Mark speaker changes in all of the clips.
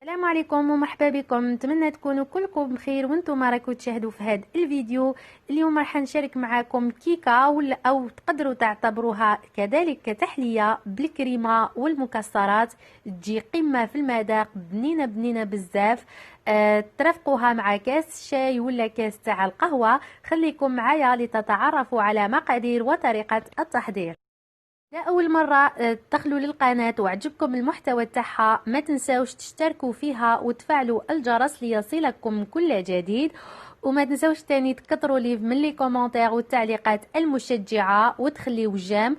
Speaker 1: السلام عليكم ومرحبا بكم. نتمنى تكونوا كلكم بخير وانتم راكم تشاهدوا في هذا الفيديو. اليوم راح نشارك معكم كيكه او تقدروا تعتبروها كذلك كتحليه بالكريمه والمكسرات، تجي قمه في المذاق، بنينه بنينه بزاف. ترافقوها مع كاس شاي ولا كاس تاع القهوه. خليكم معايا لتتعرفوا على مقادير وطريقه التحضير. إذا أول مرة تدخلوا للقناة وعجبكم المحتوى تاعها، ما تنساوش تشتركوا فيها وتفعلوا الجرس ليصلكم كل جديد، وما تنساوش تاني تكتروا لي من لي كومنتير والتعليقات المشجعة وتخليو جيم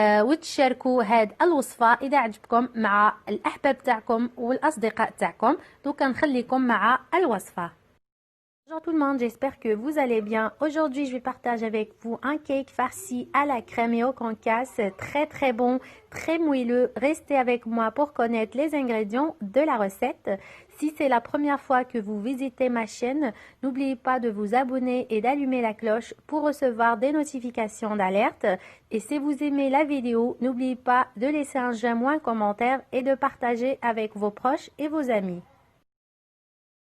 Speaker 1: وتشاركوا هاد الوصفة إذا عجبكم مع الأحباب تاعكم والأصدقاء تاعكم. دوكا نخليكم مع الوصفة. Bonjour tout le monde, j'espère que vous allez bien. Aujourd'hui, je vais partager avec vous un cake farci à la crème et au concasse, très bon, très moelleux. Restez avec moi pour connaître les ingrédients de la recette. Si c'est la première fois que vous visitez ma chaîne, n'oubliez pas de vous abonner et d'allumer la cloche pour recevoir des notifications d'alerte. Et si vous aimez la vidéo, n'oubliez pas de laisser un j'aime ou un commentaire et de partager avec vos proches et vos amis.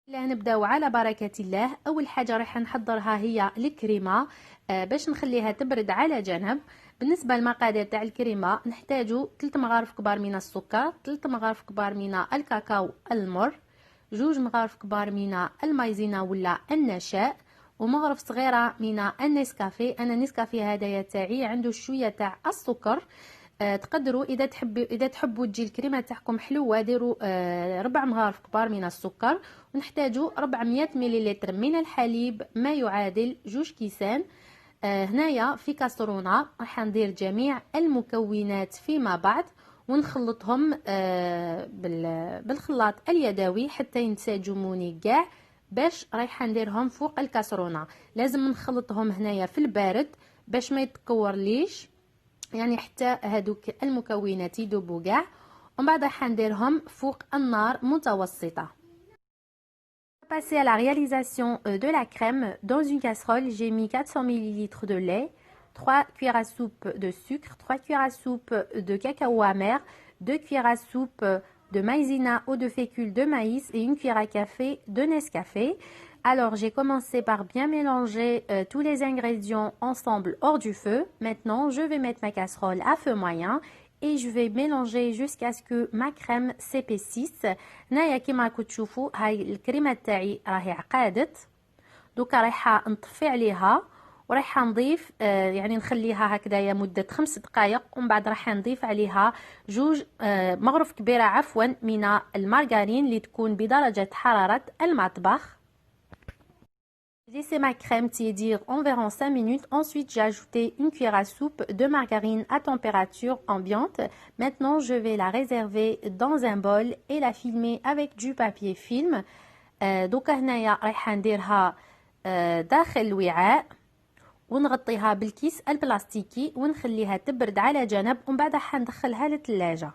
Speaker 1: نبداو على بركة الله. أول حاجة راح نحضرها هي الكريمة باش نخليها تبرد على جنب. بالنسبة للمقادير تاع الكريمة نحتاجو 3 مغارف كبار من السكر، 3 مغارف كبار من الكاكاو المر، 2 مغارف كبار من المايزينا ولا النشاء، ومغرف صغيرة من النسكافيه. أنا النسكافيه هدايا تاعي عنده شوية تاع السكر. تقدروا اذا تحبوا تجي الكريمه تاعكم حلوه ديروا 4 مغارف كبار من السكر، ونحتاجوا 400 ملل من الحليب ما يعادل 2 كيسان. هنايا في كاسرونه راح ندير جميع المكونات فيما بعد ونخلطهم بالخلاط اليدوي حتى ينسجموني كاع. باش رايحه نديرهم فوق الكاسرونه لازم نخلطهم هنايا في البارد باش ما يتكور ليش، يعني حتى هادوك المكونات يذوبوا كاع، ومن بعد راح نديرهم فوق النار متوسطه. Passer à la réalisation de la crème. Dans une casserole, j'ai mis 400 ml de lait, 3 cuillères à soupe de sucre, 3 cuillères à soupe de cacao amer, 2 cuillères à soupe de maïzena ou de fécule de maïs et 1 cuillère à café de Nescafé. Alors, j'ai commencé par bien mélanger tous les ingrédients ensemble hors du feu. Maintenant, je vais mettre ma casserole à feu moyen et je vais mélanger jusqu'à ce que ma crème s'épaississe. هنايا كيما راكم تشوفوا هاي الكريمه تاعي راهي عقادت. دوكا رايحه نطفي عليها ورايحه نضيف يعني نخليها هكذايا مده 5 دقائق، ومن بعد راح نضيف عليها 2 مغرف كبيره عفوا من المارغرين اللي تكون بدرجه حراره المطبخ. J'ai laissé ma crème tiédir environ 5 minutes. Ensuite, j'ai ajouté 1 cuillère à soupe de margarine à température ambiante. Maintenant, je vais la réserver dans un bol et la filmer avec du papier film. دوكا هنايا رايحه نديرها داخل الوعاء ونغطيها بالكيس البلاستيكي ونخليها تبرد على جنب، ومن بعد راح ندخلها للثلاجه.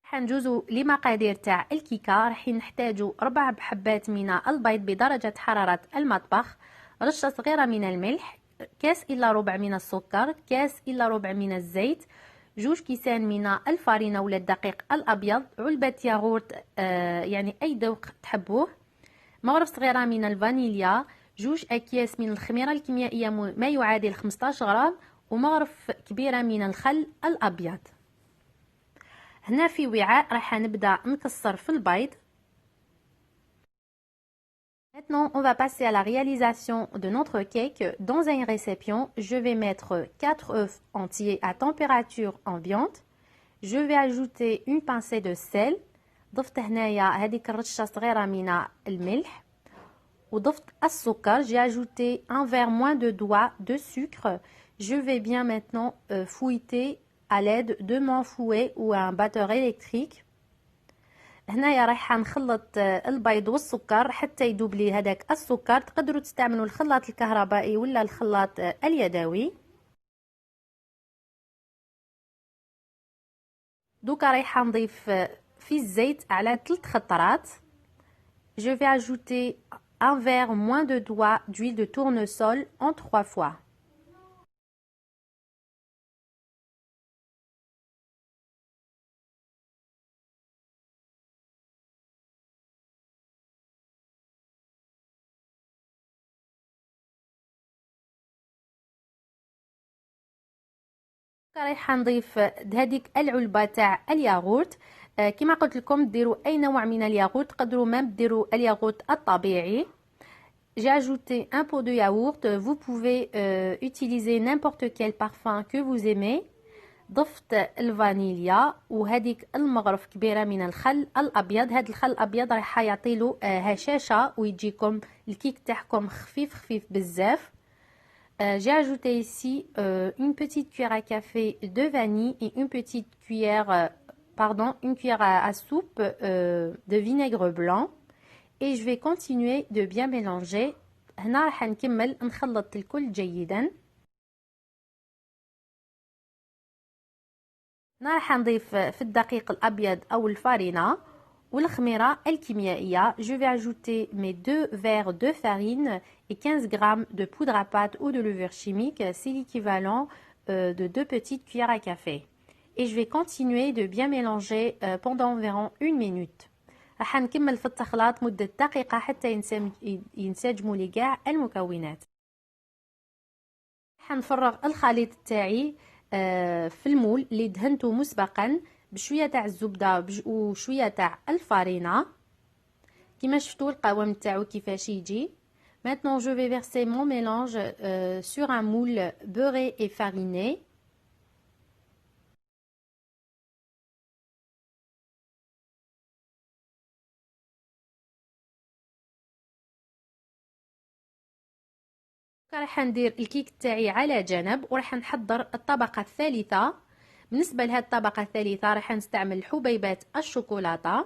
Speaker 1: حنجوزو لمقادير تاع الكيكه. راح نحتاجو 4 حبات من البيض بدرجه حراره المطبخ، رشه صغيره من الملح، كاس الا ربع من السكر، كاس الا ربع من الزيت، 2 كيسان من الفارينه ولا الدقيق الابيض، علبه ياغورت يعني اي ذوق تحبوه، مغرف صغيره من الفانيليا، 2 اكياس من الخميره الكيميائيه ما يعادل 15 غرام، ومغرف كبيره من الخل الابيض. هنا في وعاء راح نبدا نكسر في البيض. Maintenant, on va passer à la réalisation de notre cake. Dans une réception, je vais mettre 4 œufs entiers à température ambiante. Je vais ajouter une pincée de sel. ضفت هنايا هذيك الرشه صغيره من الملح وضفت السكر. J'ai ajouté un verre moins de doigt de sucre. Je vais bien maintenant fouetter à l'aide de mon fouet ou un batteur électrique. هنايا رايحه نخلط البيض والسكر حتى يذوب لي هذاك السكر. تقدروا تستعملوا الخلاط الكهربائي ولا الخلاط اليدوي. دوكا رايحه نضيف في الزيت على 3 خطرات. Je vais ajouter un verre moins de doigt d'huile de tournesol en 3 fois. رايحه نضيف هذيك العلبه تاع الياغورت. كما قلت لكم ديروا اي نوع من الياغورت، تقدروا ما ديروا الياغورت الطبيعي. J'ai ajouté un pot de yaourt. Vous pouvez utiliser n'importe quel parfum que vous aimez. ضفت الفانيليا وهذيك المغرف كبيره من الخل الابيض. هذا الخل الابيض راح يعطيله هشاشه ويجيكم الكيك تاعكم خفيف خفيف بزاف. J'ai ajouté ici une petite cuillère à café de vanille et une petite cuillère une cuillère à soupe de vinaigre blanc. Et je vais continuer de bien mélanger. هنا راح نكمل نخلط الكل جيدا. هنا راح نضيف في الدقيق الابيض او الفارينه والخميره الكيميائيه. Je vais ajouter mes 2 verres de farine et 15 grammes de poudre à pâte ou de levure chimique. C'est l'équivalent de 2 petites cuillères à café. Et je vais continuer de bien mélanger pendant environ 1 minute. راح نكمل في التخلاط مدة دقيقة حتى ينسجموا لي كاع المكونات. راح نفرغ الخليط تاعي في المول اللي دهنته مسبقا بشويه تاع الزبده وشويه تاع الفارينه. كما شفتوا القوام تاعو كيفاش يجي. Maintenant je vais verser mon mélange sur un moule beurré et fariné. راح ندير الكيك تاعي على جنب وراح نحضر الطبقه الثالثه. بالنسبه لهذه الطبقه الثالثه راح نستعمل حبيبات الشوكولاته.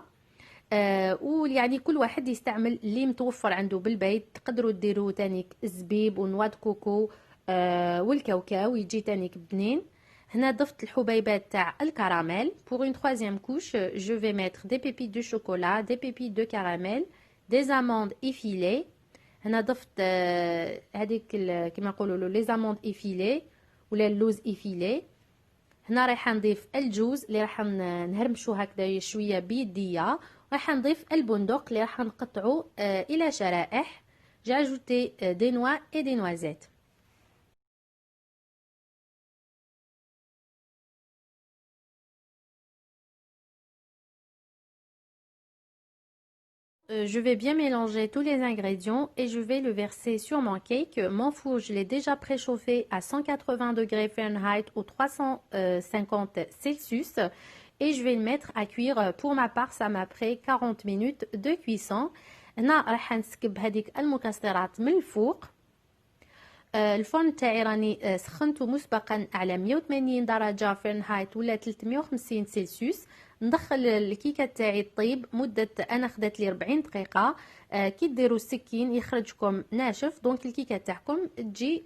Speaker 1: ويعني كل واحد يستعمل اللي متوفر عنده بالبيت. تقدروا ديروا تانيك الزبيب ونواد كوكو والكاوكاو يجي تانيك بنين. هنا ضفت الحبيبات تاع الكراميل. pour une troisième couche je vais mettre des pépites de chocolat, des pépites de caramel, des amandes effilées. هنا ضفت هذيك كما نقولوا له لي زاموند ايفيلي ولا اللوز ايفيلي. هنا راح نضيف الجوز اللي راح نهرمشو هكذا شويه بيديه. راح نضيف البندق اللي راح نقطعه الى شرائح. J'ai ajouté des noix et des noisettes. Je vais bien mélanger tous les ingrédients et je vais le verser sur mon cake. Mon four, je l'ai déjà préchauffé à 180 degrés Fahrenheit ou 350 Celsius. Et je vais le mettre à cuire. Pour ma part, ça m'a pris 40 minutes de cuisson. هنا راح نسكب هذيك المكسرات من الفوق. الفرن تاعي راني سخنته مسبقا على 180 درجة فرنهايت ولا 350 سلسيوس. ندخل الكيكه تاعي طيب مده انا خدات لي 40 دقيقه. كي ديروا السكين يخرجكم ناشف دونك الكيكه تاعكم تجي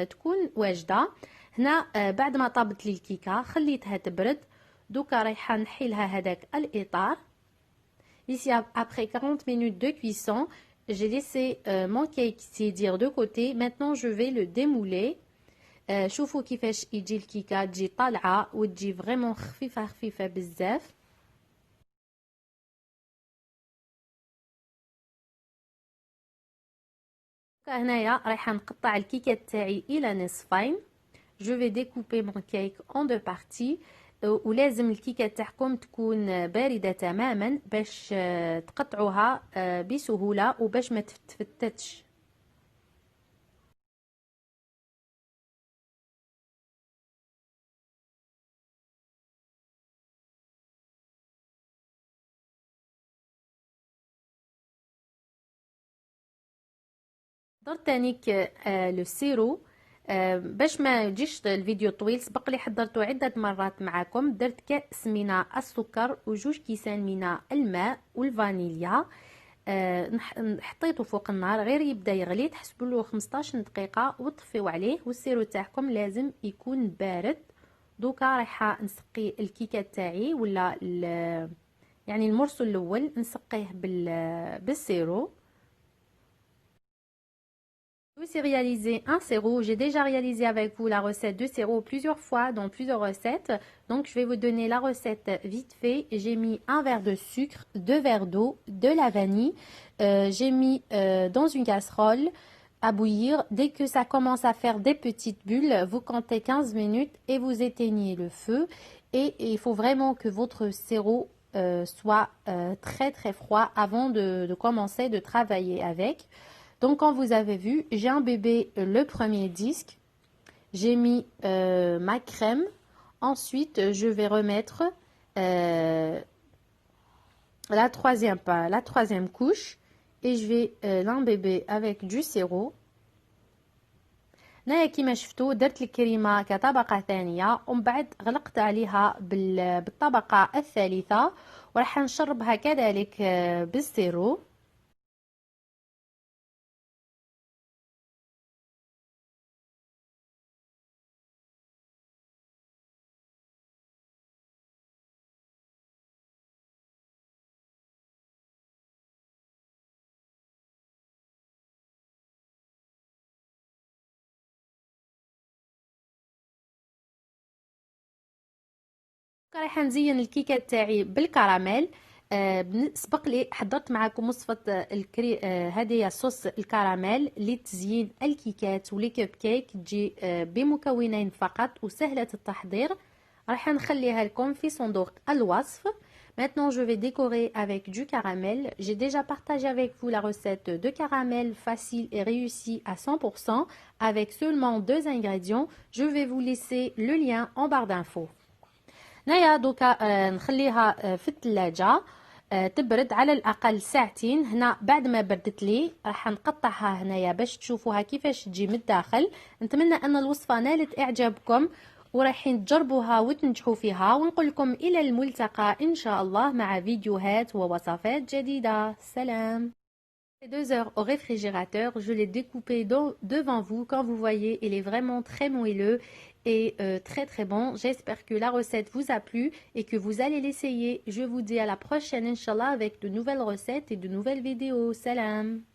Speaker 1: تكون واجده. هنا بعد ما طابت لي الكيكه خليتها تبرد. دوكا رايحه نحي لها هذاك الاطار. Ici après 40 minutes de cuisson, j'ai laissé mon cake tiédir de côté. Maintenant je vais le démouler. شوفوا كيفاش يجي الكيكه تجي طالعه وتجي فريمون خفيفه خفيفه بزاف. هنايا رايحه نقطع الكيكه تاعي الى نصفين. جو في ديكوبي مون كيك اون دو بارتي. ولازم الكيكه تاعكم تكون بارده تماما باش تقطعوها بسهوله وباش ما تفتتش. حضرت تانيك لو سيرو باش ما يجيش الفيديو طويل. سبق لي حضرته عده مرات معكم. درت كاس من السكر وجوج كيسان من الماء والفانيليا. حطيته فوق النار غير يبدا يغلي. تحسبوا له 15 دقيقه وطفيو عليه. والسيرو تاعكم لازم يكون بارد. دوكا رايحه نسقي الكيكه تاعي ولا يعني المرسل الاول نسقيه بالسيرو. C'est réaliser un sirop. J'ai déjà réalisé avec vous la recette de sirop plusieurs fois dans plusieurs recettes. Donc je vais vous donner la recette vite fait. J'ai mis un verre de sucre, 2 verres d'eau, de la vanille. J'ai mis dans une casserole à bouillir. Dès que ça commence à faire des petites bulles, vous comptez 15 minutes et vous éteignez le feu. Et il faut vraiment que votre sirop soit très très froid avant de commencer de travailler avec. Donc comme vous avez vu, j'ai imbibé le premier disque. J'ai mis ma crème. Ensuite, je vais remettre la troisième couche et je vais l'imbiber avec du sirop. هنايا كيما شفتوا درت الكريمه كطبقه ثانيه ومن بعد غلقت عليها بالطبقه الثالثه وراح نشربها كذلك بالسيرو. راح نزين الكيكه تاعي بالكراميل. سبق لي حضرت معكم وصفه هذه صوص الكراميل لتزيين الكيكات ولي كب كيك تجي بمكونين فقط وسهله التحضير. راح نخليها لكم في صندوق الوصف. Maintenant, je vais décorer avec du caramel. J'ai déjà partagé avec vous la recette de caramel facile et réussie à 100% avec seulement 2 ingrédients. Je vais vous laisser le lien en barre d'infos. هنايا دوكا نخليها في الثلاجة تبرد على الأقل ساعتين. هنا بعد ما بردت لي راح نقطعها هنايا باش تشوفوها كيفاش تجي من الداخل. نتمنى أن الوصفة نالت إعجابكم ورايحين تجربوها وتنجحوا فيها ونقول لكم إلى الملتقى إن شاء الله مع فيديوهات ووصفات جديدة. سلام. 2 heures au réfrigérateur, je l'ai découpé devant vous. Comme vous voyez, il est vraiment très moelleux et très très bon. J'espère que la recette vous a plu et que vous allez l'essayer. Je vous dis à la prochaine, Inch'Allah, avec de nouvelles recettes et de nouvelles vidéos. Salam!